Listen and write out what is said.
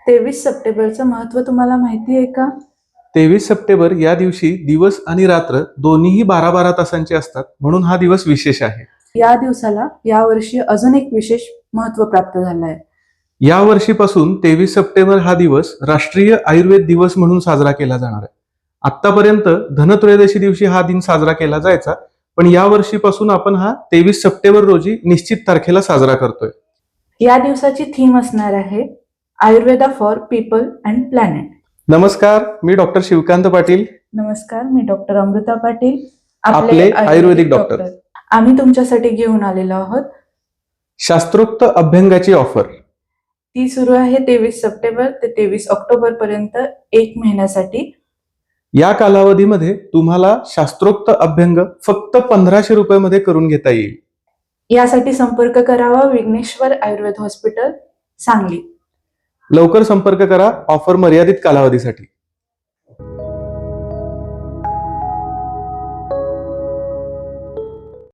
23 सप्टेंबरचं महत्त्व तुम्हाला माहिती आहे का? 23 सप्टेंबर या दिवशी दिवस आणि रात्र दोन्हीही 12-12 तासांचे असतात, म्हणून हा दिवस विशेष आहे. या दिवसाला यावर्षी अजून एक विशेष महत्त्व प्राप्त झालं आहे. या वर्षीपासून 23 सप्टेंबर हा दिवस राष्ट्रीय आयुर्वेद दिवस म्हणून साजरा केला जाणार आहे. आतापर्यंत धनत्रयोदशी दिवशी हा दिन साजरा केला जायचा, पण या वर्षीपासून आपण हा 23 सप्टेंबर रोजी निश्चित तारखेला साजरा करतोय. या दिवसाची थीम असणार आहे Ayurveda for people and planet. नमस्कार, मी डॉक्टर शिवकांत पाटील. नमस्कार, मी डॉक्टर अमृता पाटील, आपले आयुर्वेदिक डॉक्टर. आम्ही तुमच्यासाठी घेऊन आलेलो आहोत शास्त्रोक्त अभ्यंगाची ऑफर. ती सुरू आहे 23 सप्टेंबर ते 23 ऑक्टोबर पर्यंत 1 महिन्यासाठी. या कालावधीमध्ये तुम्हाला शास्त्रोक्त अभ्यंग फक्त 1500 रुपयामध्ये करून घेता येईल. यासाठी संपर्क करावा विघ्नेश्वर आयुर्वेद हॉस्पिटल, सांगली. लवकर संपर्क करा, ऑफर मर्यादित कालावधीसाठी.